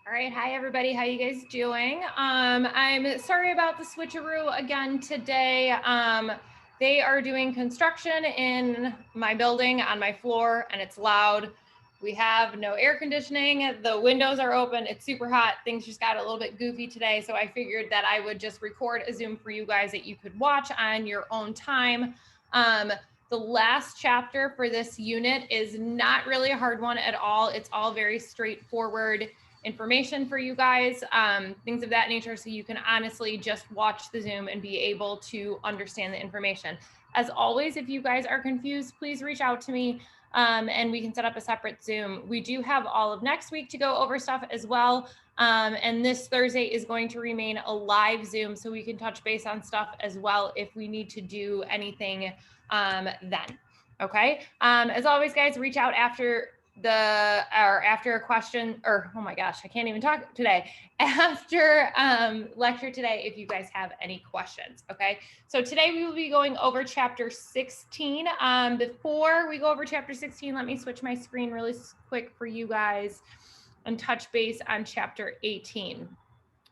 All right, hi everybody. How you guys doing? I'm sorry about the switcheroo again today. They are doing construction in my building on my floor and it's loud. We have no air conditioning. The windows are open. It's super hot. Things just got a little bit goofy today. So I figured that I would just record a Zoom for you guys that you could watch on your own time. The last chapter for this unit is not really a hard one at all. It's all very straightforward information for you guys, things of that nature, so you can honestly just watch the Zoom and be able to understand the information. As always, if you guys are confused, please reach out to me and we can set up a separate Zoom. We do have all of next week to go over stuff as well. And this Thursday is going to remain a live Zoom, so we can touch base on stuff as well if we need to do anything then. Okay. As always, guys, reach out after a question, or oh my gosh, I can't even talk today, after lecture today if you guys have any questions. Okay, so today we will be going over chapter 16. Before we go over chapter 16, let me switch my screen really quick for you guys and touch base on chapter 18.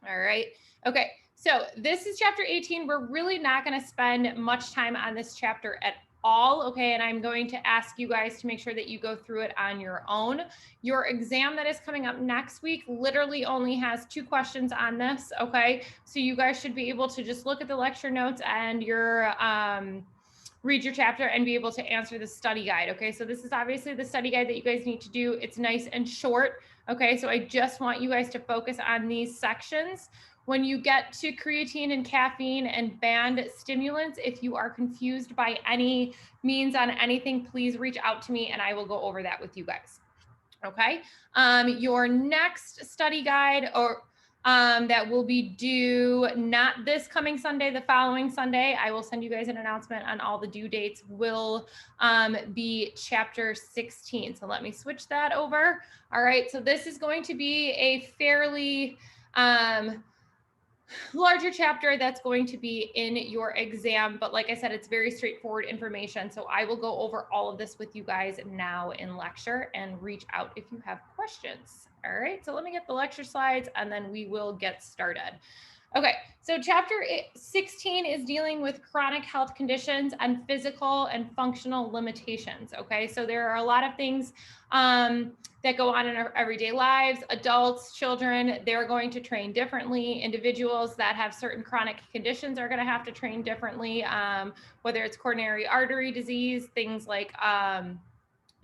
All right, okay, so this is chapter 18. We're really not going to spend much time on this chapter at all, okay, and I'm going to ask you guys to make sure that you go through it on your own. Your exam that is coming up next week literally only has 2 questions on this, okay, so you guys should be able to just look at the lecture notes and your read your chapter and be able to answer the study guide. Okay, so this is obviously the study guide that you guys need to do. It's nice and short. Okay, so I just want you guys to focus on these sections. When you get to creatine and caffeine and banned stimulants, if you are confused by any means on anything, please reach out to me and I will go over that with you guys. Okay, your next study guide that will be due not this coming Sunday, the following Sunday. I will send you guys an announcement on all the due dates, will be chapter 16. So let me switch that over. All right, so this is going to be a fairly larger chapter that's going to be in your exam, but like I said, it's very straightforward information. So I will go over all of this with you guys now in lecture and reach out if you have questions. All right, so let me get the lecture slides and then we will get started. Okay, so chapter 16 is dealing with chronic health conditions and physical and functional limitations. Okay, so there are a lot of things that go on in our everyday lives. Adults, children, they're going to train differently. Individuals that have certain chronic conditions are going to have to train differently, whether it's coronary artery disease, things like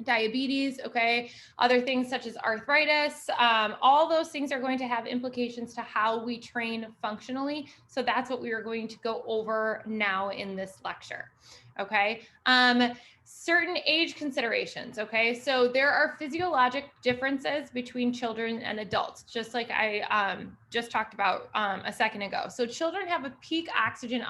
diabetes, okay, other things such as arthritis, all those things are going to have implications to how we train functionally. So that's what we are going to go over now in this lecture. Okay, certain age considerations. Okay, so there are physiologic differences between children and adults, just like I just talked about a second ago. So children have a peak oxygen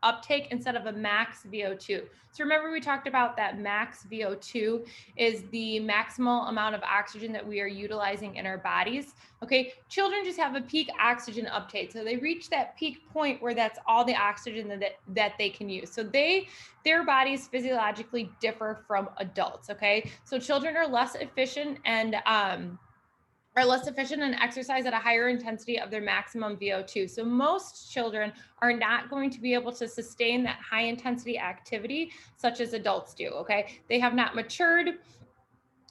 uptake instead of a max VO2. So remember we talked about that max VO2 is the maximal amount of oxygen that we are utilizing in our bodies. Okay, children just have a peak oxygen uptake. So they reach that peak point where that's all the oxygen that they can use. So their bodies physiologically differ from adults, okay? So children are less efficient and exercise at a higher intensity of their maximum VO2. So most children are not going to be able to sustain that high intensity activity such as adults do, okay? They have not matured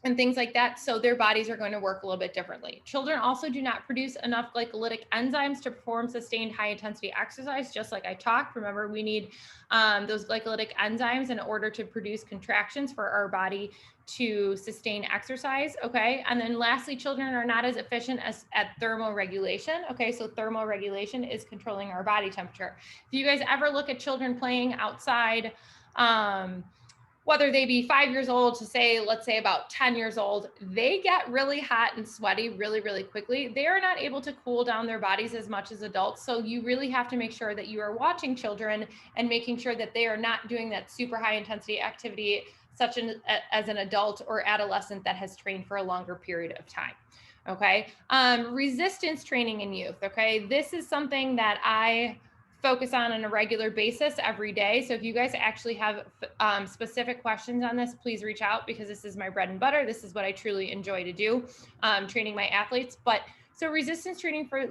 and things like that, so their bodies are going to work a little bit differently. Children also do not produce enough glycolytic enzymes to perform sustained high intensity exercise, just like I talked. Remember, we need those glycolytic enzymes in order to produce contractions for our body to sustain exercise, okay? And then lastly, children are not as efficient at thermoregulation, okay? So thermoregulation is controlling our body temperature. If you guys ever look at children playing outside, whether they be 5 years old to say, let's say about 10 years old, they get really hot and sweaty really, really quickly. They are not able to cool down their bodies as much as adults. So you really have to make sure that you are watching children and making sure that they are not doing that super high intensity activity such as an adult or adolescent that has trained for a longer period of time. Okay, resistance training in youth. Okay, this is something that I focus on a regular basis every day. So if you guys actually have specific questions on this, please reach out because this is my bread and butter. This is what I truly enjoy to do, training my athletes. But So resistance training for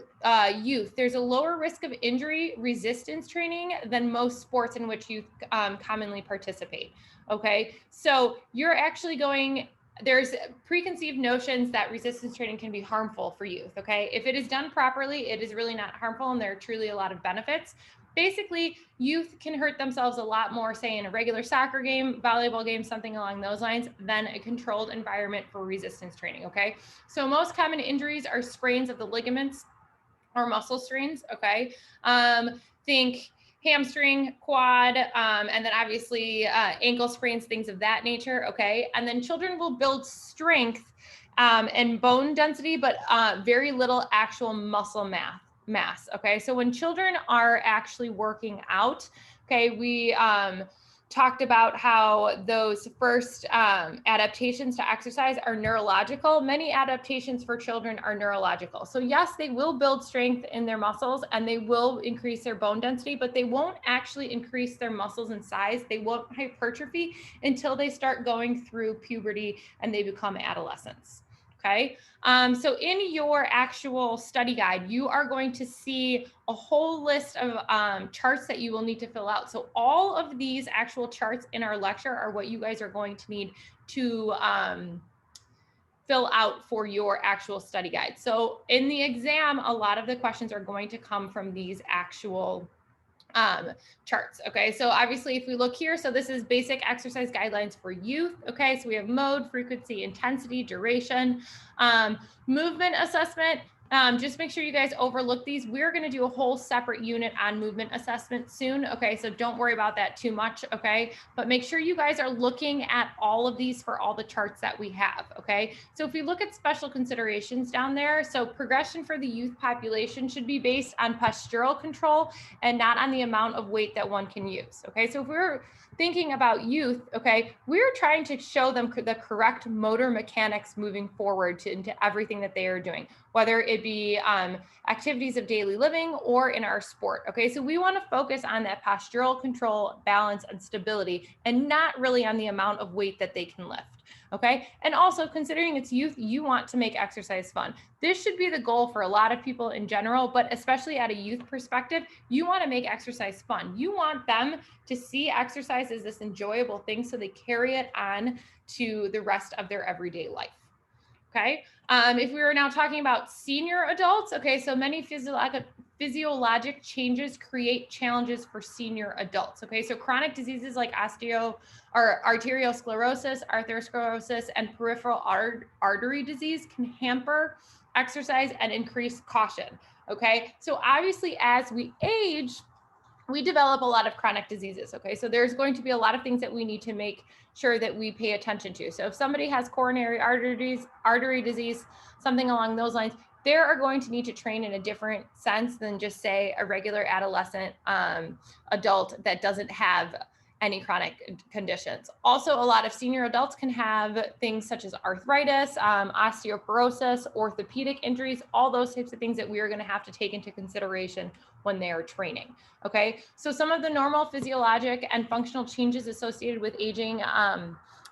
youth, there's a lower risk of injury resistance training than most sports in which youth commonly participate. Okay, so you're actually going, there's preconceived notions that resistance training can be harmful for youth. Okay, if it is done properly, it is really not harmful, and there are truly a lot of benefits. Basically, youth can hurt themselves a lot more, say in a regular soccer game, volleyball game, something along those lines, than a controlled environment for resistance training. Okay, so most common injuries are sprains of the ligaments or muscle strains. Okay, think hamstring, quad, and then obviously ankle sprains, things of that nature. Okay, and then children will build strength and bone density, but very little actual muscle mass. Okay, so when children are actually working out, okay, we talked about how those first adaptations to exercise are neurological. Many adaptations for children are neurological. So yes, they will build strength in their muscles and they will increase their bone density, but they won't actually increase their muscles in size. They won't hypertrophy until they start going through puberty and they become adolescents. Okay, so in your actual study guide, you are going to see a whole list of charts that you will need to fill out. So all of these actual charts in our lecture are what you guys are going to need to fill out for your actual study guide. So in the exam, a lot of the questions are going to come from these actual charts. Okay, so obviously if we look here, so this is basic exercise guidelines for youth. Okay, so we have mode, frequency, intensity, duration, movement assessment. Just make sure you guys overlook these. We're going to do a whole separate unit on movement assessment soon. Okay, so don't worry about that too much. Okay, but make sure you guys are looking at all of these for all the charts that we have. Okay, so if we look at special considerations down there, so progression for the youth population should be based on postural control and not on the amount of weight that one can use. Okay, so if we're thinking about youth, okay, we're trying to show them the correct motor mechanics moving forward into everything that they are doing, whether it be activities of daily living or in our sport. Okay, so we want to focus on that postural control, balance, and stability, and not really on the amount of weight that they can lift. Okay, and also considering it's youth, you want to make exercise fun. This should be the goal for a lot of people in general, but especially at a youth perspective, you want to make exercise fun. You want them to see exercise as this enjoyable thing so they carry it on to the rest of their everyday life. Okay, if we were now talking about senior adults, okay, so many physiologic changes create challenges for senior adults. Okay, so chronic diseases like arteriosclerosis, atherosclerosis, and peripheral artery disease can hamper exercise and increase caution. Okay, so obviously as we age, we develop a lot of chronic diseases. Okay, so there's going to be a lot of things that we need to make sure that we pay attention to. So if somebody has coronary artery disease, something along those lines, they are going to need to train in a different sense than just say a regular adolescent adult that doesn't have any chronic conditions. Also, a lot of senior adults can have things such as arthritis, osteoporosis, orthopedic injuries, all those types of things that we are going to have to take into consideration when they are training. Okay, so some of the normal physiologic and functional changes associated with aging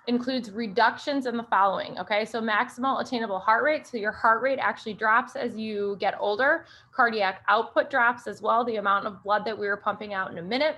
includes reductions in the following. Okay, so maximal attainable heart rate. So your heart rate actually drops as you get older. Cardiac output drops as well, the amount of blood that we were pumping out in a minute.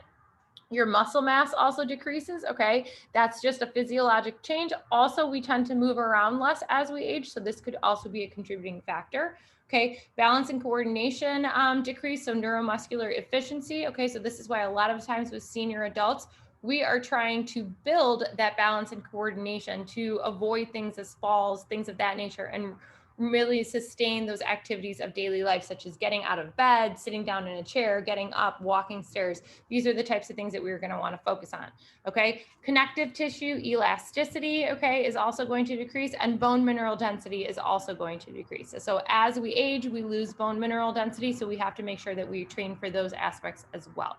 Your muscle mass also decreases. Okay, that's just a physiologic change. Also, we tend to move around less as we age, so this could also be a contributing factor. Okay, balance and coordination decrease, so neuromuscular efficiency. Okay, so this is why a lot of times with senior adults, we are trying to build that balance and coordination to avoid things as falls, things of that nature, and really sustain those activities of daily life, such as getting out of bed, sitting down in a chair, getting up, walking stairs. These are the types of things that we're going to want to focus on. Okay, connective tissue elasticity, okay, is also going to decrease, and bone mineral density is also going to decrease. So as we age, we lose bone mineral density, so we have to make sure that we train for those aspects as well.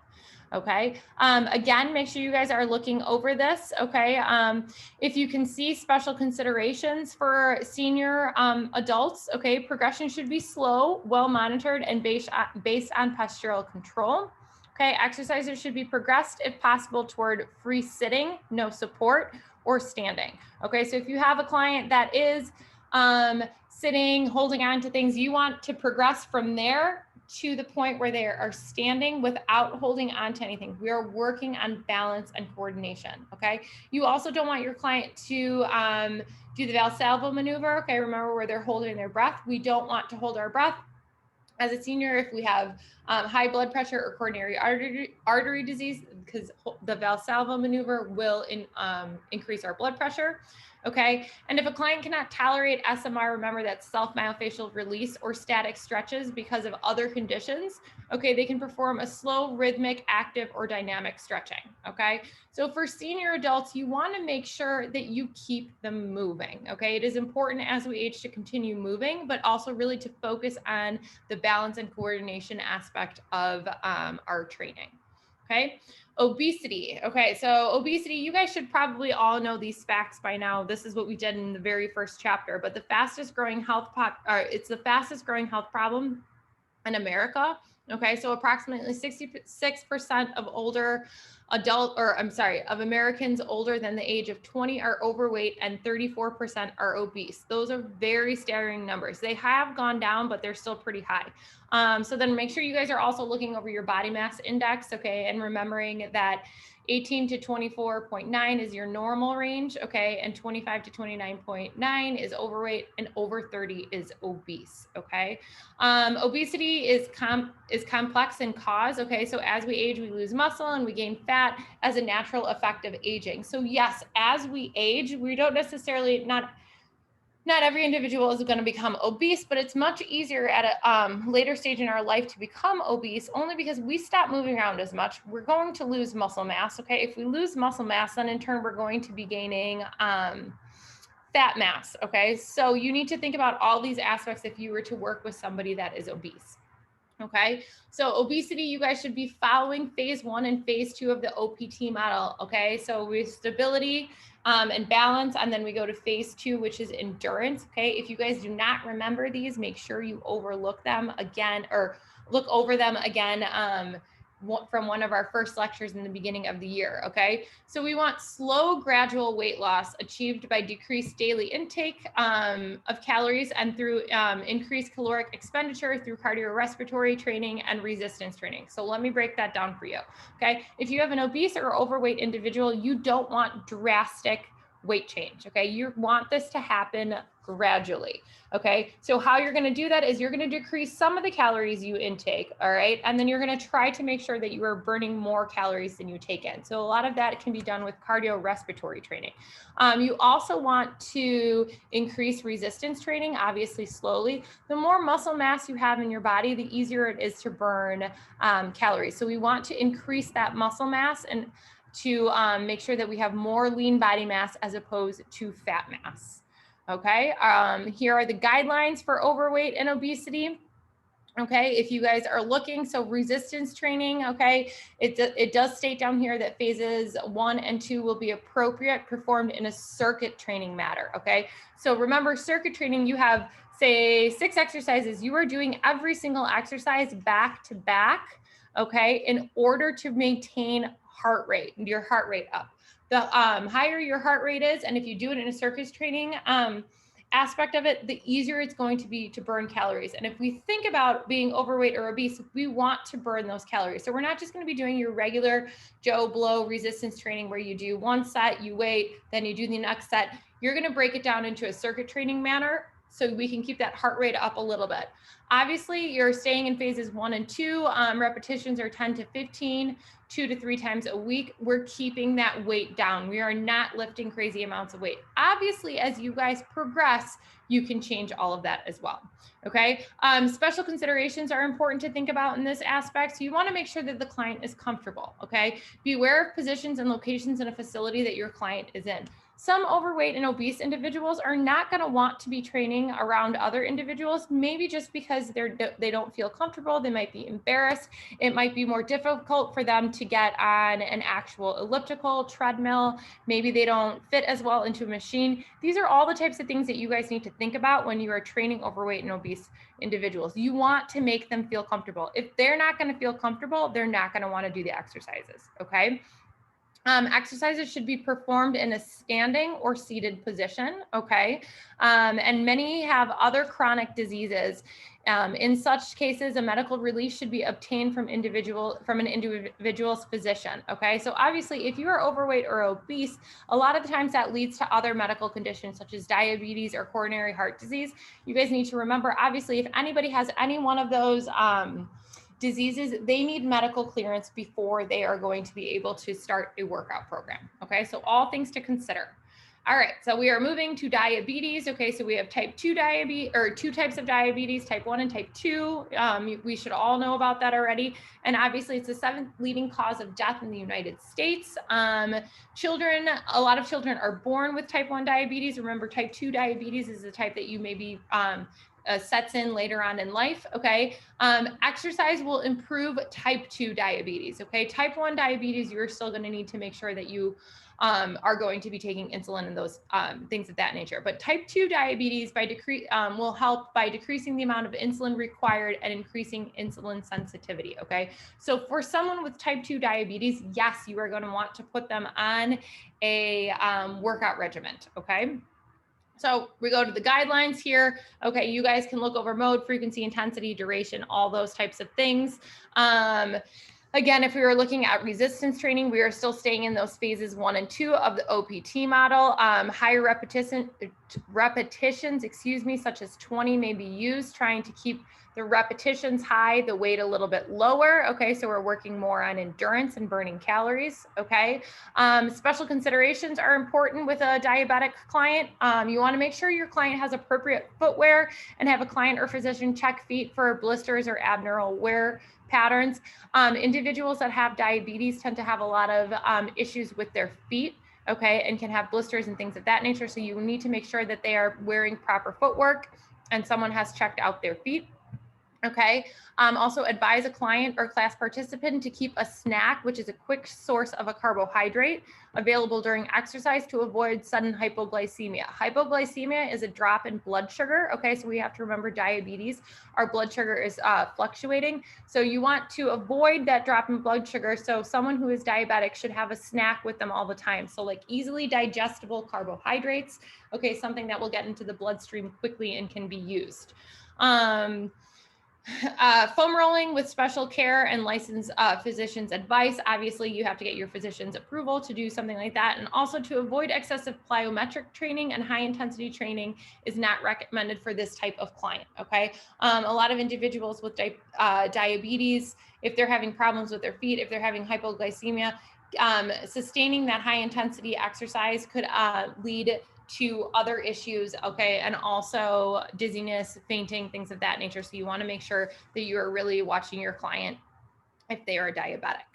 Okay, again, make sure you guys are looking over this. Okay, if you can see special considerations for senior adults, okay, progression should be slow, well monitored, and based on postural control. Okay, exercises should be progressed if possible toward free sitting, no support, or standing. Okay, so if you have a client that is sitting, holding on to things. You want to progress from there to the point where they are standing without holding on to anything. We are working on balance and coordination, okay? You also don't want your client to do the Valsalva maneuver, okay? Remember where they're holding their breath. We don't want to hold our breath. As a senior, if we have high blood pressure or coronary artery disease, because the Valsalva maneuver will increase our blood pressure, okay? And if a client cannot tolerate SMR, remember that's self-myofascial release or static stretches because of other conditions, okay? They can perform a slow, rhythmic, active, or dynamic stretching, okay? So for senior adults, you wanna make sure that you keep them moving, okay? It is important as we age to continue moving, but also really to focus on the balance and coordination aspect of our training, okay? Obesity, okay, so obesity, you guys should probably all know these facts by now. This is what we did in the very first chapter, but the fastest growing it's the fastest growing health problem in America, okay? So approximately 66% of of Americans older than the age of 20 are overweight and 34% are obese. Those are very staggering numbers. They have gone down, but they're still pretty high. So then make sure you guys are also looking over your body mass index, okay? And remembering that 18 to 24.9 is your normal range, okay? And 25 to 29.9 is overweight, and over 30 is obese, okay? Obesity is complex in cause, okay? So as we age, we lose muscle and we gain fat as a natural effect of aging. So yes, as we age, we don't necessarily, not every individual is going to become obese, but it's much easier at a later stage in our life to become obese only because we stop moving around as much. We're going to lose muscle mass, okay? If we lose muscle mass, then in turn, we're going to be gaining fat mass, okay? So you need to think about all these aspects if you were to work with somebody that is obese. Okay, so obesity, you guys should be following phase 1 and phase 2 of the OPT model. Okay, so with stability and balance, and then we go to phase 2, which is endurance. Okay, if you guys do not remember these, make sure you overlook them again or look over them again from one of our first lectures in the beginning of the year, okay? So we want slow, gradual weight loss achieved by decreased daily intake of calories and through increased caloric expenditure through cardiorespiratory training and resistance training. So let me break that down for you, okay? If you have an obese or overweight individual, you don't want drastic weight change, okay? You want this to happen gradually, okay? So how you're gonna do that is you're gonna decrease some of the calories you intake, all right? And then you're gonna try to make sure that you are burning more calories than you take in. So a lot of that can be done with cardiorespiratory training. You also want to increase resistance training, obviously slowly. The more muscle mass you have in your body, the easier it is to burn calories. So we want to increase that muscle mass and to make sure that we have more lean body mass as opposed to fat mass. Okay, here are the guidelines for overweight and obesity. Okay, if you guys are looking, so resistance training, okay, it does state down here that phases 1 and 2 will be appropriate, performed in a circuit training manner, okay? So remember, circuit training, you have, say, 6 exercises. You are doing every single exercise back to back, okay, in order to maintain heart rate, your heart rate up. The higher your heart rate is, and if you do it in a circuit training aspect of it, the easier it's going to be to burn calories. And if we think about being overweight or obese, we want to burn those calories. So we're not just going to be doing your regular Joe Blow resistance training where you do one set, you wait, then you do the next set. You're going to break it down into a circuit training manner so we can keep that heart rate up a little bit. Obviously, you're staying in phases 1 and 2. Repetitions are 10 to 15, 2 to 3 times a week. We're keeping that weight down. We are not lifting crazy amounts of weight. Obviously, as you guys progress, you can change all of that as well. Okay. Special considerations are important to think about in this aspect. So you want to make sure that the client is comfortable. Okay. Be aware of positions and locations in a facility that your client is in. Some overweight and obese individuals are not going to want to be training around other individuals, maybe just because they don't feel comfortable. They might be embarrassed. It might be more difficult for them to get on an actual elliptical treadmill. Maybe they don't fit as well into a machine. These are all the types of things that you guys need to think about when you are training overweight and obese individuals. You want to make them feel comfortable. If they're not going to feel comfortable, they're not going to want to do the exercises. Okay. Exercises should be performed in a standing or seated position, okay? And many have other chronic diseases. In such cases, a medical release should be obtained from an individual's physician, okay? So obviously, if you are overweight or obese, a lot of the times that leads to other medical conditions such as diabetes or coronary heart disease. You guys need to remember, obviously, if anybody has any one of those diseases, they need medical clearance before they are going to be able to start a workout program. Okay, so all things to consider. All right, so we are moving to diabetes. Okay, so we have type 2 diabetes, or two types of diabetes, type 1 and type 2. We should all know about that already. And obviously it's the 7th leading cause of death in the United States. Children, a lot of children are born with type 1 diabetes. Remember, type 2 diabetes is the type that you may be sets in later on in life, okay? Exercise will improve type 2 diabetes, okay? Type 1 diabetes, you're still gonna need to make sure that you are going to be taking insulin and those things of that nature. But type 2 diabetes will help by decreasing the amount of insulin required and increasing insulin sensitivity, okay? So for someone with type 2 diabetes, yes, you are gonna want to put them on a workout regimen, okay? So we go to the guidelines here. Okay, you guys can look over mode, frequency, intensity, duration, all those types of things. Again, if we were looking at resistance training, we are still staying in those phases 1 and 2 of the OPT model. Higher repetitions, such as 20 may be used, trying to keep the repetitions high, the weight a little bit lower. Okay, so we're working more on endurance and burning calories. Okay, special considerations are important with a diabetic client. You want to make sure your client has appropriate footwear and have a client or physician check feet for blisters or abnormal wear patterns. Individuals that have diabetes tend to have a lot of issues with their feet, okay, and can have blisters and things of that nature. So you need to make sure that they are wearing proper footwork and someone has checked out their feet. Okay, also advise a client or class participant to keep a snack, which is a quick source of a carbohydrate, available during exercise to avoid sudden hypoglycemia. Hypoglycemia is a drop in blood sugar. Okay, so we have to remember diabetes, our blood sugar is fluctuating. So you want to avoid that drop in blood sugar. So someone who is diabetic should have a snack with them all the time. So like easily digestible carbohydrates, okay, something that will get into the bloodstream quickly and can be used. Foam rolling with special care and licensed physician's advice. Obviously, you have to get your physician's approval to do something like that. And also to avoid excessive plyometric training and high intensity training is not recommended for this type of client, okay? A lot of individuals with diabetes, if they're having problems with their feet, if they're having hypoglycemia, sustaining that high intensity exercise could lead to other issues, okay, and also dizziness, fainting, things of that nature. So you want to make sure that you are really watching your client if they are diabetic.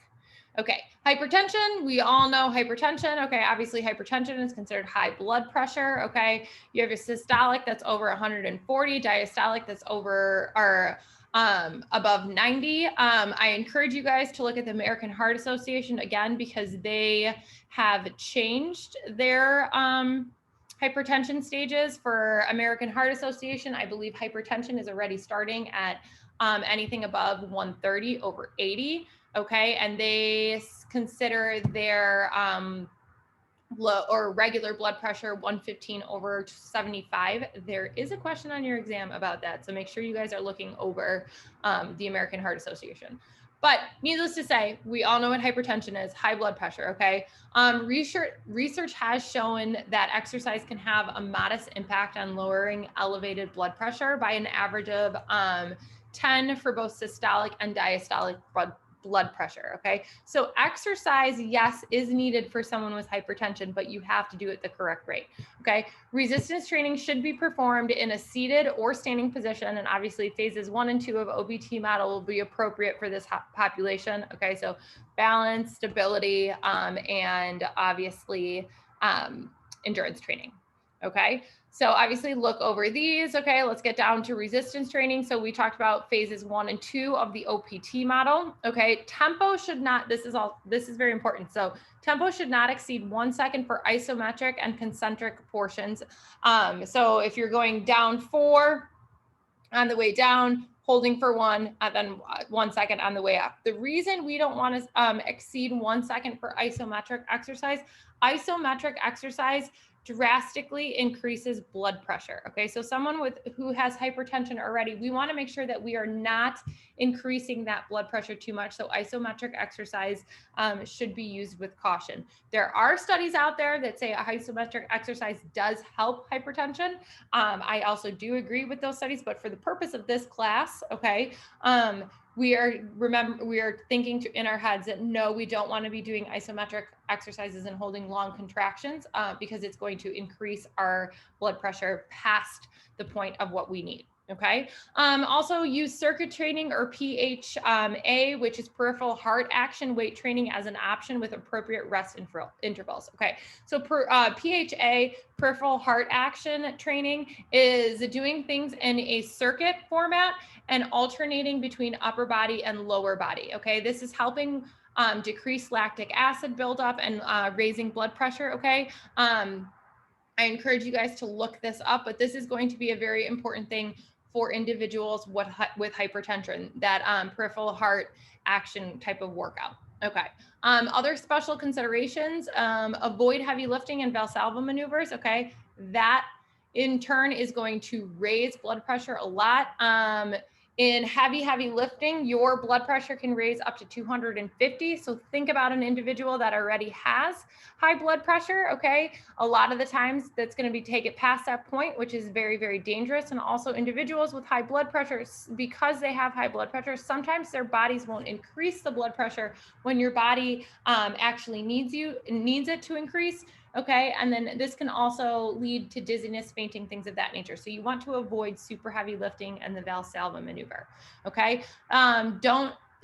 Okay, hypertension, we all know hypertension. Okay, obviously hypertension is considered high blood pressure. Okay, you have your systolic that's over 140, diastolic that's over or above 90. I encourage you guys to look at the American Heart Association again, because they have changed their hypertension stages. For American Heart Association, I believe hypertension is already starting at anything above 130 over 80, okay? And they consider their low or regular blood pressure 115 over 75. There is a question on your exam about that, so make sure you guys are looking over the American Heart Association. But needless to say, we all know what hypertension is, high blood pressure, okay? Research has shown that exercise can have a modest impact on lowering elevated blood pressure by an average of 10 for both systolic and diastolic blood pressure, okay? So exercise, yes, is needed for someone with hypertension, but you have to do it the correct rate, okay? Resistance training should be performed in a seated or standing position, and obviously phases 1 and 2 of OPT model will be appropriate for this population, okay? So balance, stability, and obviously endurance training, okay? So obviously look over these, okay? Let's get down to resistance training. So we talked about phases 1 and 2 of the OPT model, okay? Tempo should not, this is very important. So tempo should not exceed 1 second for isometric and concentric portions. So if you're going down 4, on the way down, holding for 1, and then 1 second on the way up. The reason we don't want to exceed 1 second for isometric exercise drastically increases blood pressure. Okay, so someone who has hypertension already, we want to make sure that we are not increasing that blood pressure too much. So isometric exercise should be used with caution. There are studies out there that say a isometric exercise does help hypertension. I also do agree with those studies, but for the purpose of this class, okay, we are thinking in our heads that no, we don't want to be doing isometric exercises and holding long contractions because it's going to increase our blood pressure past the point of what we need. Okay. Also use circuit training or PHA, which is peripheral heart action weight training, as an option with appropriate rest intervals. Okay. So PHA, peripheral heart action training, is doing things in a circuit format and alternating between upper body and lower body. Okay. This is helping decrease lactic acid buildup and raising blood pressure. Okay. I encourage you guys to look this up, but this is going to be a very important thing for individuals with hypertension, that peripheral heart action type of workout. Okay. Other special considerations, avoid heavy lifting and Valsalva maneuvers. Okay. That in turn is going to raise blood pressure a lot. In heavy lifting, your blood pressure can raise up to 250. So think about an individual that already has high blood pressure. Okay. A lot of the times that's going to be take it past that point, which is very, very dangerous. And also individuals with high blood pressure, because they have high blood pressure, sometimes their bodies won't increase the blood pressure when your body actually needs it to increase. Okay. And then this can also lead to dizziness, fainting, things of that nature. So you want to avoid super heavy lifting and the Valsalva maneuver. Okay.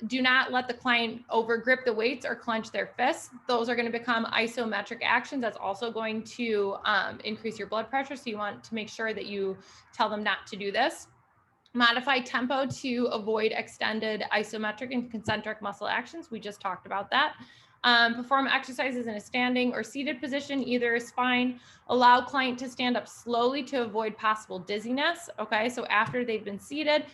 Do not let the client over grip the weights or clench their fists. Those are going to become isometric actions. That's also going to increase your blood pressure. So you want to make sure that you tell them not to do this. Modify tempo to avoid extended isometric and concentric muscle actions. We just talked about that. Perform exercises in a standing or seated position, either is fine. Allow client to stand up slowly to avoid possible dizziness. Okay, so after they've been seated,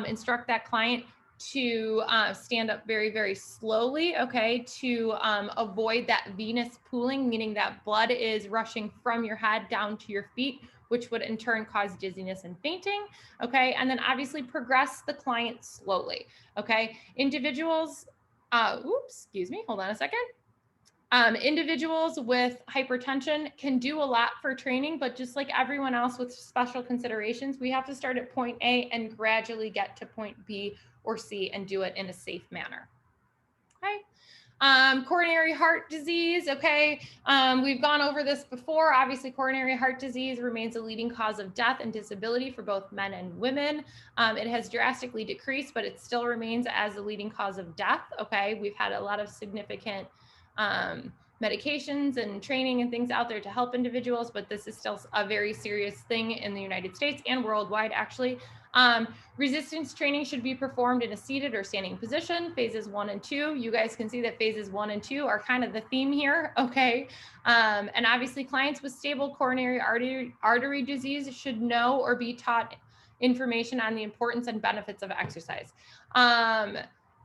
instruct that client to stand up very, very slowly, okay, to avoid that venous pooling, meaning that blood is rushing from your head down to your feet, which would in turn cause dizziness and fainting. Okay, and then obviously progress the client slowly. Okay, individuals, excuse me, hold on a second. Individuals with hypertension can do a lot for training, but just like everyone else with special considerations, we have to start at point A and gradually get to point B or C and do it in a safe manner. Okay. Coronary heart disease. Okay. We've gone over this before. Obviously, coronary heart disease remains a leading cause of death and disability for both men and women. It has drastically decreased, but it still remains as a leading cause of death. Okay. We've had a lot of significant medications and training and things out there to help individuals, but this is still a very serious thing in the United States and worldwide, actually. Resistance training should be performed in a seated or standing position, phases 1 and 2. You guys can see that phases 1 and 2 are kind of the theme here, okay? And obviously clients with stable coronary artery disease should know or be taught information on the importance and benefits of exercise.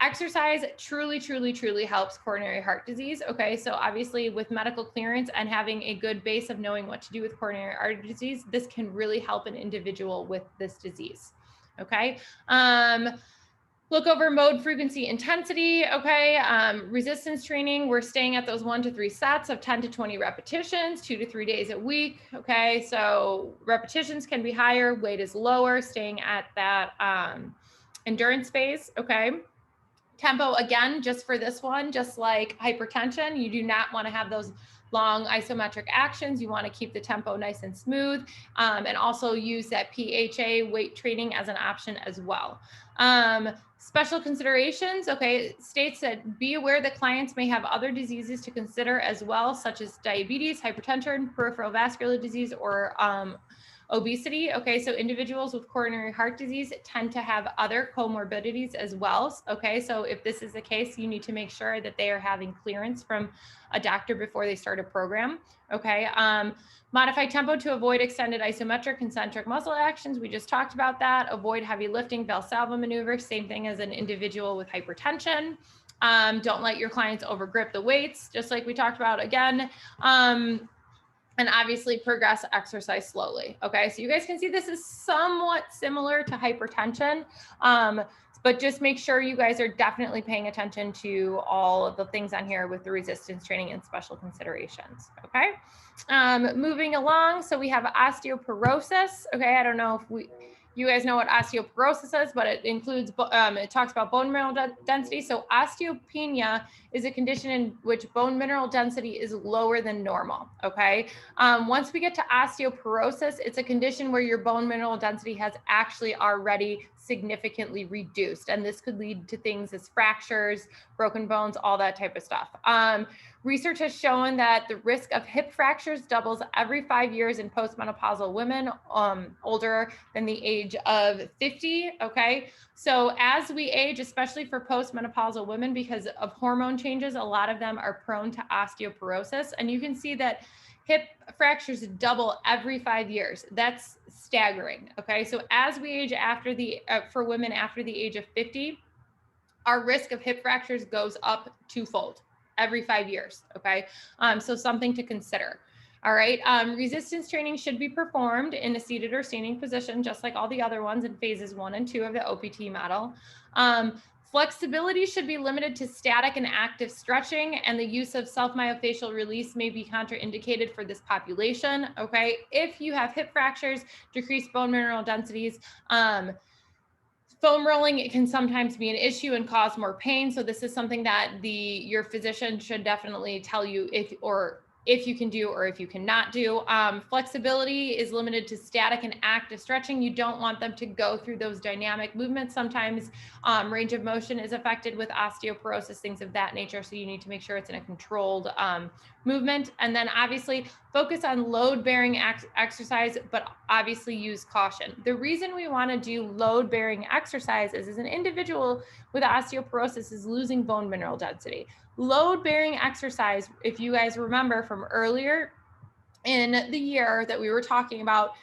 Exercise truly helps coronary heart disease. Okay, so obviously with medical clearance and having a good base of knowing what to do with coronary artery disease, this can really help an individual with this disease. Okay, look over mode, frequency, intensity. Okay, resistance training, we're staying at those 1 to 3 sets of 10 to 20 repetitions, 2 to 3 days a week. Okay, so repetitions can be higher, weight is lower, staying at that endurance phase. Okay. Tempo, again, just for this one, just like hypertension, you do not want to have those long isometric actions. You want to keep the tempo nice and smooth, and also use that PHA weight training as an option as well. Special considerations, okay, states that be aware that clients may have other diseases to consider as well, such as diabetes, hypertension, peripheral vascular disease, or obesity. Okay, so individuals with coronary heart disease tend to have other comorbidities as well. Okay, so if this is the case, you need to make sure that they are having clearance from a doctor before they start a program. Okay, modify tempo to avoid extended isometric concentric muscle actions. We just talked about that. Avoid heavy lifting, Valsalva maneuvers, same thing as an individual with hypertension. Don't let your clients overgrip the weights, just like we talked about again. And obviously progress exercise slowly. Okay, so you guys can see this is somewhat similar to hypertension, but just make sure you guys are definitely paying attention to all of the things on here with the resistance training and special considerations. Okay, moving along, so we have osteoporosis. Okay, I don't know if you guys know what osteoporosis is, but it includes, it talks about bone mineral density. So osteopenia is a condition in which bone mineral density is lower than normal, okay? Once we get to osteoporosis, it's a condition where your bone mineral density has actually already significantly reduced. And this could lead to things as fractures, broken bones, all that type of stuff. Research has shown that the risk of hip fractures doubles every 5 years in postmenopausal women older than the age of 50, okay? So as we age, especially for postmenopausal women, because of hormone changes, a lot of them are prone to osteoporosis. And you can see that hip fractures double every 5 years. That's staggering, okay? So as we age after for women after the age of 50, our risk of hip fractures goes up twofold every 5 years, okay? So something to consider. All right, resistance training should be performed in a seated or standing position, just like all the other ones in phases 1 and 2 of the OPT model. Flexibility should be limited to static and active stretching, and the use of self-myofascial release may be contraindicated for this population, okay? If you have hip fractures, decreased bone mineral densities, foam rolling, it can sometimes be an issue and cause more pain. So this is something that your physician should definitely tell you if you can do or if you cannot do. Flexibility is limited to static and active stretching. You don't want them to go through those dynamic movements. Sometimes range of motion is affected with osteoporosis, things of that nature. So you need to make sure it's in a controlled movement. And then obviously focus on load-bearing exercise, but obviously use caution. The reason we want to do load-bearing exercise is an individual with osteoporosis is losing bone mineral density. Load-bearing exercise, if you guys remember from earlier in the year that we were talking about,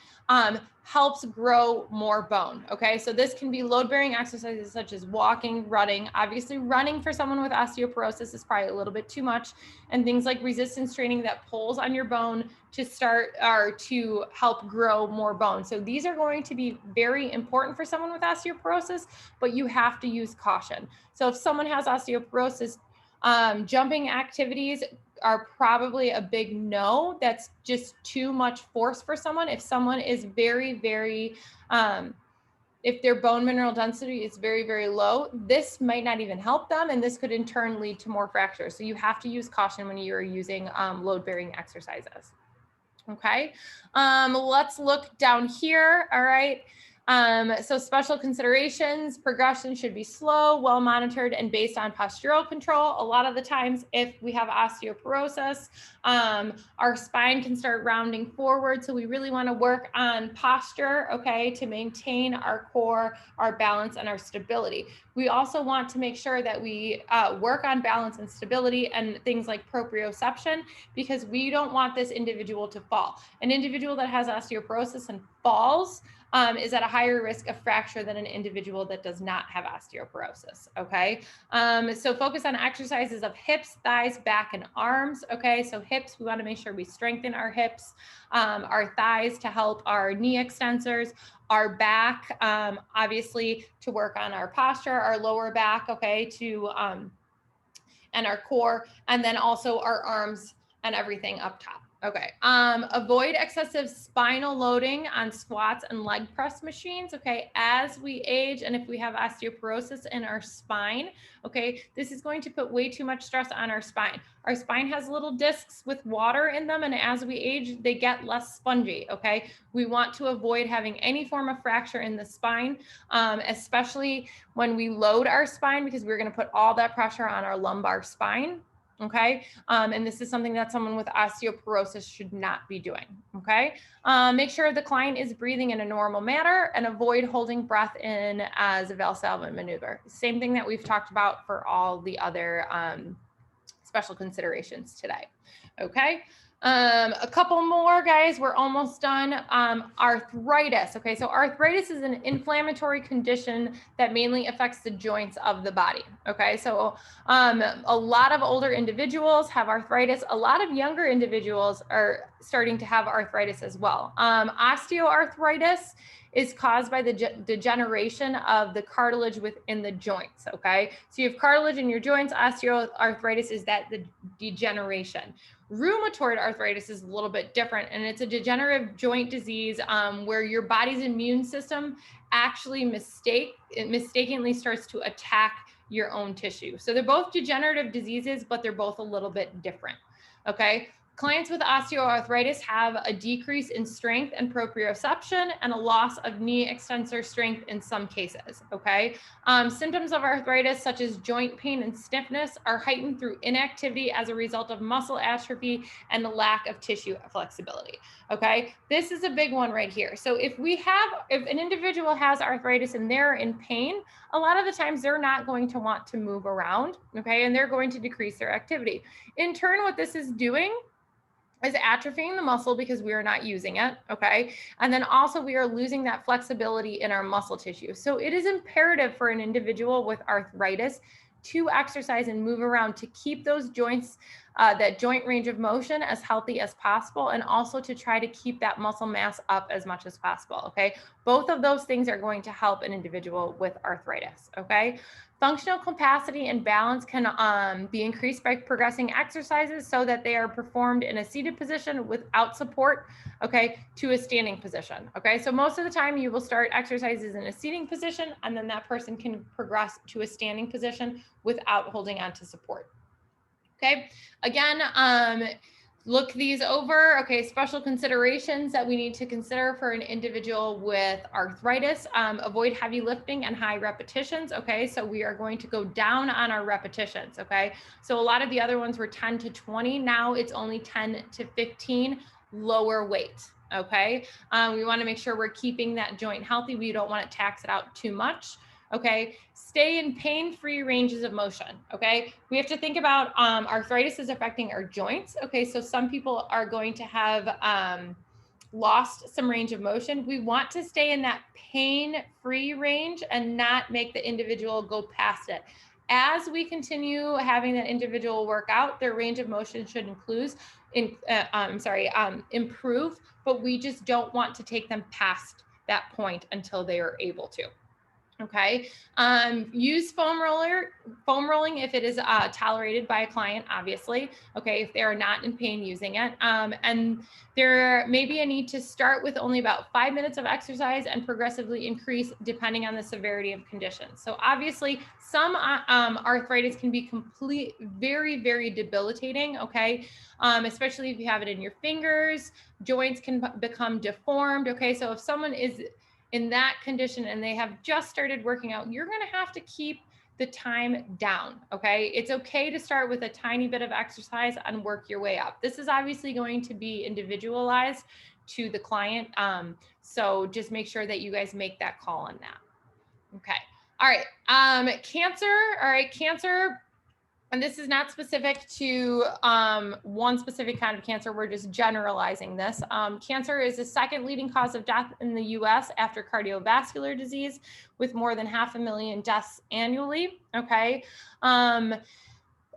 helps grow more bone, okay? So this can be load-bearing exercises such as walking, running. Obviously, running for someone with osteoporosis is probably a little bit too much, and things like resistance training that pulls on your bone to start or to help grow more bone. So these are going to be very important for someone with osteoporosis, but you have to use caution. So if someone has osteoporosis, jumping activities are probably a big no. That's just too much force for someone. If someone is very, very, if their bone mineral density is very, very low, this might not even help them. And this could in turn lead to more fractures. So you have to use caution when you're using load-bearing exercises. Okay, let's look down here. All right. So special considerations, progression should be slow, well monitored, and based on postural control. A lot of the times, if we have osteoporosis, our spine can start rounding forward. So we really want to work on posture, okay, to maintain our core, our balance, and our stability. We also want to make sure that we work on balance and stability and things like proprioception, because we don't want this individual to fall. An individual that has osteoporosis and falls is at a higher risk of fracture than an individual that does not have osteoporosis, okay? So focus on exercises of hips, thighs, back, and arms, okay? So hips, we wanna make sure we strengthen our hips, our thighs to help our knee extensors, our back, obviously to work on our posture, our lower back, okay, and our core, and then also our arms and everything up top. Okay, avoid excessive spinal loading on squats and leg press machines, okay, as we age, and if we have osteoporosis in our spine, okay, this is going to put way too much stress on our spine. Our spine has little discs with water in them, and as we age, they get less spongy, okay? We want to avoid having any form of fracture in the spine, especially when we load our spine, because we're gonna put all that pressure on our lumbar spine. Okay. And this is something that someone with osteoporosis should not be doing. Okay. Make sure the client is breathing in a normal manner and avoid holding breath in as a Valsalva maneuver. Same thing that we've talked about for all the other special considerations today. Okay. A couple more, guys. We're almost done. Arthritis. Okay, so arthritis is an inflammatory condition that mainly affects the joints of the body. Okay, so a lot of older individuals have arthritis. A lot of younger individuals are starting to have arthritis as well. Osteoarthritis is caused by the degeneration of the cartilage within the joints. Okay, so you have cartilage in your joints. Osteoarthritis is that the degeneration. Rheumatoid arthritis is a little bit different, and it's a degenerative joint disease where your body's immune system actually mistakenly starts to attack your own tissue. So they're both degenerative diseases, but they're both a little bit different. Okay. Clients with osteoarthritis have a decrease in strength and proprioception and a loss of knee extensor strength in some cases, okay? Symptoms of arthritis such as joint pain and stiffness are heightened through inactivity as a result of muscle atrophy and the lack of tissue flexibility, okay? This is a big one right here. So if an individual has arthritis and they're in pain, a lot of the times they're not going to want to move around, okay? And they're going to decrease their activity. In turn, what this is doing is atrophying the muscle because we are not using it, okay? And then also we are losing that flexibility in our muscle tissue. So it is imperative for an individual with arthritis to exercise and move around to keep those joints, that joint range of motion as healthy as possible, and also to try to keep that muscle mass up as much as possible, okay? Both of those things are going to help an individual with arthritis, okay? Functional capacity and balance can be increased by progressing exercises so that they are performed in a seated position without support, okay, to a standing position, okay? So most of the time you will start exercises in a seating position, and then that person can progress to a standing position without holding on to support, okay? Again, look these over. Okay, special considerations that we need to consider for an individual with arthritis. Avoid heavy lifting and high repetitions. Okay, so we are going to go down on our repetitions. Okay, so a lot of the other ones were 10 to 20. Now it's only 10 to 15, lower weight. Okay, we want to make sure we're keeping that joint healthy. We don't want to tax it out too much. Okay, stay in pain-free ranges of motion. Okay, we have to think about arthritis is affecting our joints. Okay, so some people are going to have lost some range of motion. We want to stay in that pain-free range and not make the individual go past it. As we continue having that individual work out, their range of motion should improve, but we just don't want to take them past that point until they are able to. Okay, use foam rolling if it is tolerated by a client, obviously. Okay, if they are not in pain using it. And there may be a need to start with only about 5 minutes of exercise and progressively increase depending on the severity of conditions. So obviously some arthritis can be very, very debilitating, okay? Especially if you have it in your fingers, joints can become deformed, okay? So if someone is in that condition and they have just started working out, you're gonna have to keep the time down, okay? It's okay to start with a tiny bit of exercise and work your way up. This is obviously going to be individualized to the client. So just make sure that you guys make that call on that. Okay, all right, cancer, all right, cancer. And this is not specific to one specific kind of cancer. We're just generalizing this. Cancer is the second leading cause of death in the US after cardiovascular disease, with more than 500,000 deaths annually, okay?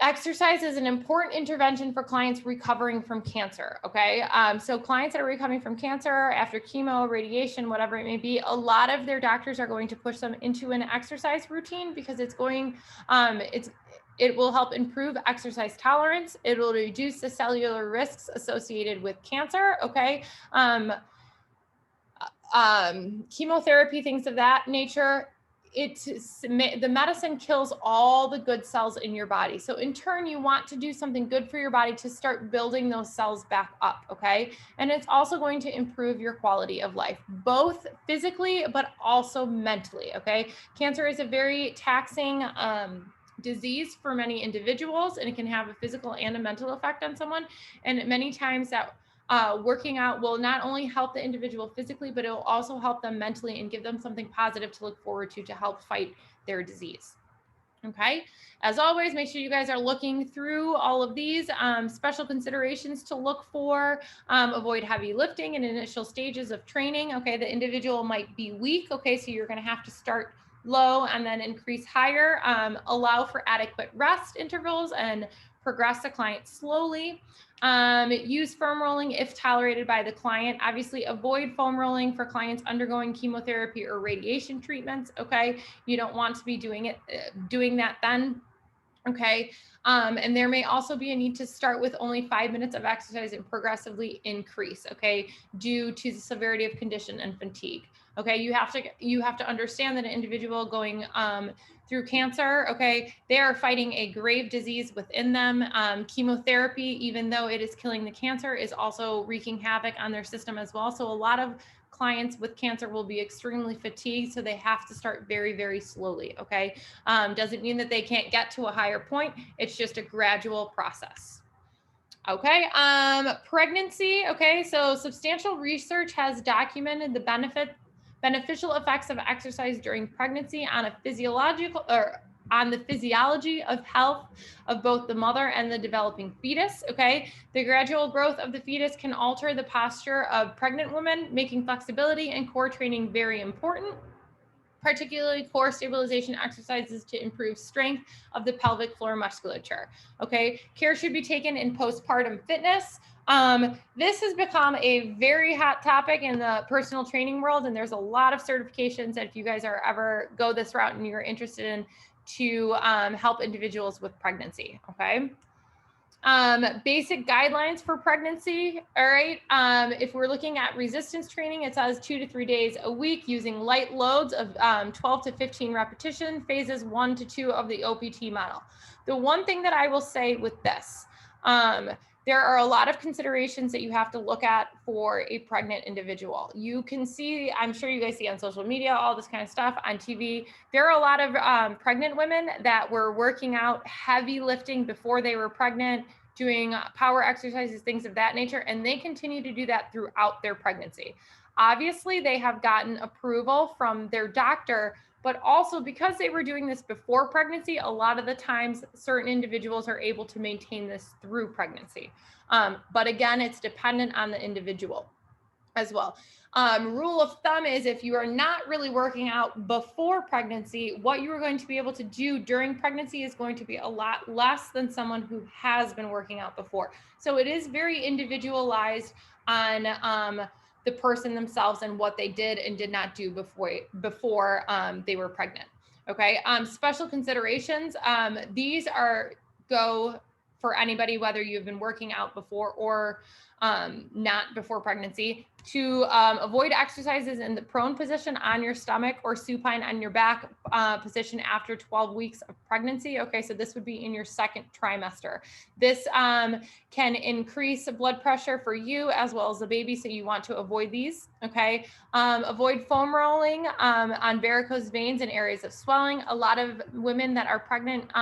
Exercise is an important intervention for clients recovering from cancer, okay? So clients that are recovering from cancer after chemo, radiation, whatever it may be, a lot of their doctors are going to push them into an exercise routine because it's going, it will help improve exercise tolerance. It will reduce the cellular risks associated with cancer, okay? Chemotherapy, things of that nature. The medicine kills all the good cells in your body. So in turn, you want to do something good for your body to start building those cells back up, okay? And it's also going to improve your quality of life, both physically, but also mentally, okay? Cancer is a very taxing disease for many individuals, and it can have a physical and a mental effect on someone. And many times that working out will not only help the individual physically, but it will also help them mentally and give them something positive to look forward to help fight their disease. Okay, as always, make sure you guys are looking through all of these special considerations to look for. Avoid heavy lifting in initial stages of training. Okay, the individual might be weak. Okay, so you're going to have to start low and then increase higher. Allow for adequate rest intervals and progress the client slowly. Use foam rolling if tolerated by the client. Obviously, avoid foam rolling for clients undergoing chemotherapy or radiation treatments. Okay, you don't want to be doing that then. Okay, and there may also be a need to start with only 5 minutes of exercise and progressively increase. Okay, due to the severity of condition and fatigue. Okay, you have to understand that an individual going through cancer, okay, they are fighting a grave disease within them. Chemotherapy, even though it is killing the cancer, is also wreaking havoc on their system as well. So a lot of clients with cancer will be extremely fatigued, so they have to start very, very slowly. Okay, doesn't mean that they can't get to a higher point. It's just a gradual process. Okay, pregnancy. Okay, so substantial research has documented the beneficial effects of exercise during pregnancy on the physiology of health of both the mother and the developing fetus. Okay, the gradual growth of the fetus can alter the posture of pregnant women, making flexibility and core training very important, particularly core stabilization exercises to improve strength of the pelvic floor musculature. Okay, care should be taken in postpartum fitness. This has become a very hot topic in the personal training world, and there's a lot of certifications that if you guys are ever go this route and you're interested in to help individuals with pregnancy. Okay. Basic guidelines for pregnancy. All right. If we're looking at resistance training, it says 2 to 3 days a week using light loads of 12 to 15 repetition, phases 1 to 2 of the OPT model. The one thing that I will say with this, there are a lot of considerations that you have to look at for a pregnant individual. You can see, I'm sure you guys see on social media, all this kind of stuff on TV. There are a lot of pregnant women that were working out heavy lifting before they were pregnant, doing power exercises, things of that nature, and they continue to do that throughout their pregnancy. Obviously, they have gotten approval from their doctor, but also because they were doing this before pregnancy, a lot of the times certain individuals are able to maintain this through pregnancy. But again, it's dependent on the individual as well. Rule of thumb is if you are not really working out before pregnancy, what you are going to be able to do during pregnancy is going to be a lot less than someone who has been working out before. So it is very individualized on the person themselves and what they did and did not do before they were pregnant. Okay, special considerations. These go for anybody, whether you've been working out before or not before pregnancy, to avoid exercises in the prone position on your stomach or supine on your back position after 12 weeks of pregnancy. Okay, so this would be in your second trimester. This can increase blood pressure for you as well as the baby, so you want to avoid these. Okay, avoid foam rolling on varicose veins and areas of swelling. A lot of women that are pregnant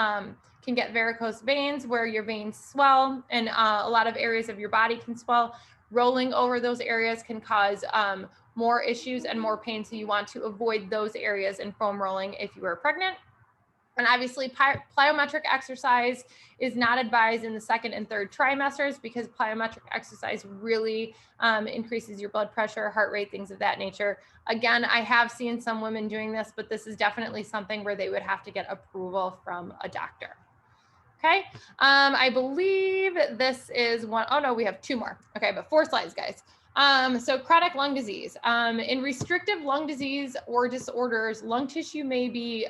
can get varicose veins where your veins swell and a lot of areas of your body can swell. Rolling over those areas can cause more issues and more pain. So you want to avoid those areas in foam rolling if you are pregnant. And obviously plyometric exercise is not advised in the second and third trimesters because plyometric exercise really increases your blood pressure, heart rate, things of that nature. Again, I have seen some women doing this, but this is definitely something where they would have to get approval from a doctor. Okay, I believe this is one. Oh no, we have 2 more. Okay, but 4 slides, guys. So chronic lung disease. In restrictive lung disease or disorders, lung tissue may be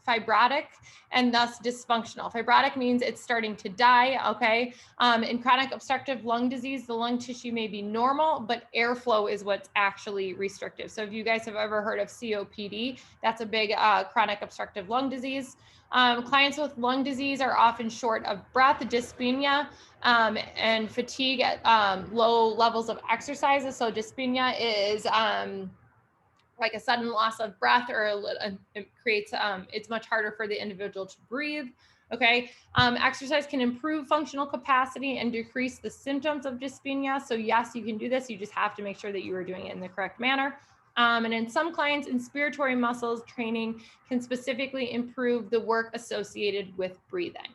fibrotic and thus dysfunctional. Fibrotic means it's starting to die, okay? In chronic obstructive lung disease, the lung tissue may be normal, but airflow is what's actually restrictive. So if you guys have ever heard of COPD, that's a big chronic obstructive lung disease. Clients with lung disease are often short of breath, dyspnea, and fatigue at low levels of exercises. So dyspnea is like a sudden loss of breath, or it creates, it's much harder for the individual to breathe. Okay, exercise can improve functional capacity and decrease the symptoms of dyspnea. So yes, you can do this. You just have to make sure that you are doing it in the correct manner. And in some clients, inspiratory muscles training can specifically improve the work associated with breathing.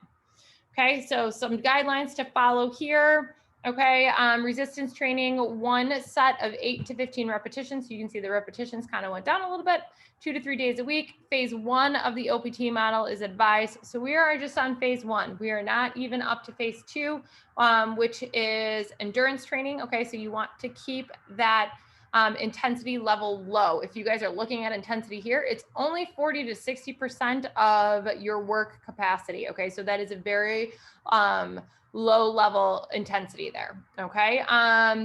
Okay, so some guidelines to follow here. Okay, resistance training, 1 set of 8 to 15 repetitions. So you can see the repetitions kind of went down a little bit, 2 to 3 days a week. Phase 1 of the OPT model is advised. So we are just on phase 1. We are not even up to phase 2, which is endurance training. Okay, so you want to keep that intensity level low. If you guys are looking at intensity here, it's only 40 to 60% of your work capacity. Okay, so that is a very low level intensity there. Okay,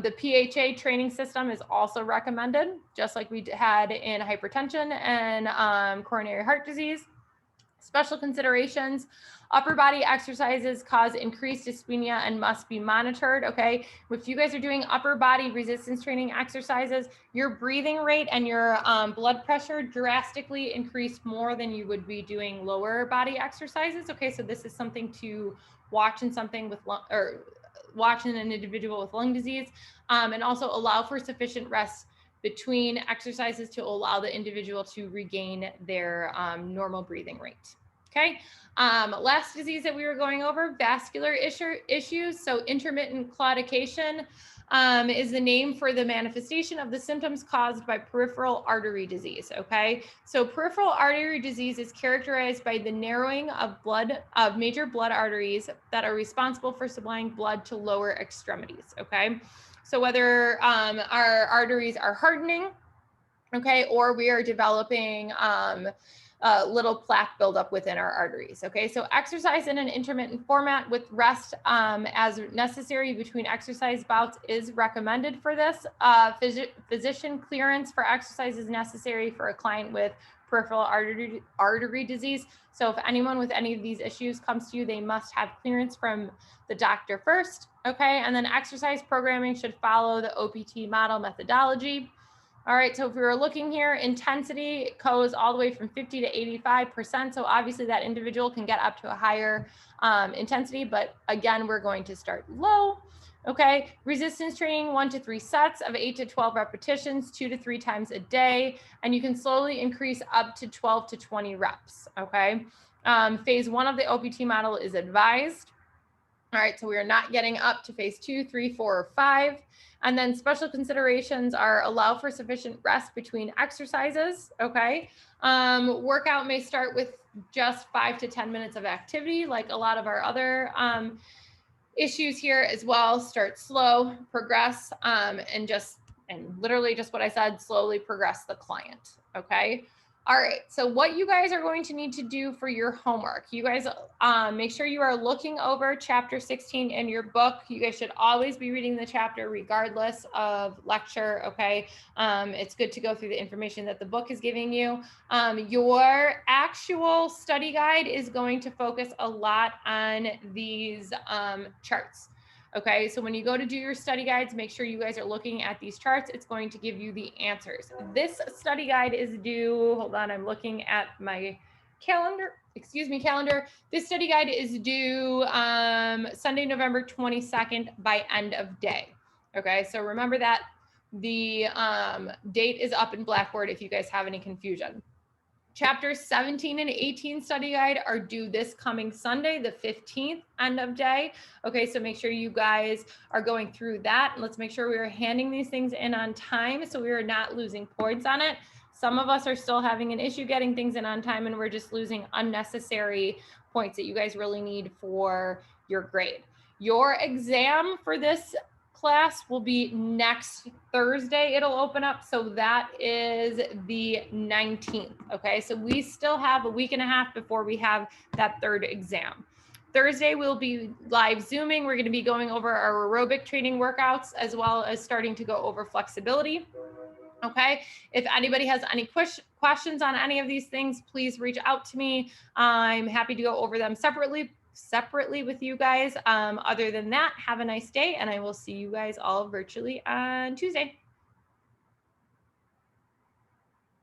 the PHA training system is also recommended, just like we had in hypertension and coronary heart disease. Special considerations: upper body exercises cause increased dyspnea and must be monitored. Okay, if you guys are doing upper body resistance training exercises, your breathing rate and your blood pressure drastically increase more than you would be doing lower body exercises. Okay, so this is something to watch in something with watch in an individual with lung disease, and also allow for sufficient rest between exercises to allow the individual to regain their normal breathing rate. Okay, last disease that we were going over, vascular issues. So intermittent claudication is the name for the manifestation of the symptoms caused by peripheral artery disease. Okay, so peripheral artery disease is characterized by the narrowing of major blood arteries that are responsible for supplying blood to lower extremities. Okay, so whether our arteries are hardening, okay, or we are developing little plaque buildup within our arteries. Okay, so exercise in an intermittent format with rest as necessary between exercise bouts is recommended for this. Physician clearance for exercise is necessary for a client with peripheral artery disease. So if anyone with any of these issues comes to you, they must have clearance from the doctor first. Okay, and then exercise programming should follow the OPT model methodology. All right, so if we were looking here, intensity goes all the way from 50 to 85%. So obviously that individual can get up to a higher intensity, but again, we're going to start low. Okay, resistance training, 1 to 3 sets of 8 to 12 repetitions, 2 to 3 times a day, and you can slowly increase up to 12 to 20 reps. Okay, phase 1 of the OPT model is advised. All right, so we are not getting up to phase 2, 3, 4, or 5. And then special considerations are allow for sufficient rest between exercises. Okay, workout may start with just 5 to 10 minutes of activity, like a lot of our other issues here as well. Start slow, progress, and literally just what I said, slowly progress the client. Okay. All right, so what you guys are going to need to do for your homework, you guys make sure you are looking over chapter 16 in your book. You guys should always be reading the chapter regardless of lecture, okay? It's good to go through the information that the book is giving you. Your actual study guide is going to focus a lot on these charts. Okay, so when you go to do your study guides, make sure you guys are looking at these charts. It's going to give you the answers. This study guide is due, hold on, I'm looking at my calendar. This study guide is due Sunday, November 22nd by end of day. Okay, so remember that the date is up in Blackboard if you guys have any confusion. Chapters 17 and 18 study guide are due this coming Sunday, the 15th, end of day. Okay, so make sure you guys are going through that. Let's make sure we are handing these things in on time so we are not losing points on it. Some of us are still having an issue getting things in on time and we're just losing unnecessary points that you guys really need for your grade. Your exam for this class will be next Thursday. It'll open up. So that is the 19th. Okay. So we still have a week and a half before we have that third exam. Thursday, we'll be live Zooming. We're going to be going over our aerobic training workouts as well as starting to go over flexibility. Okay. If anybody has any questions on any of these things, please reach out to me. I'm happy to go over them separately with you guys. Other than that, have a nice day and I will see you guys all virtually on Tuesday.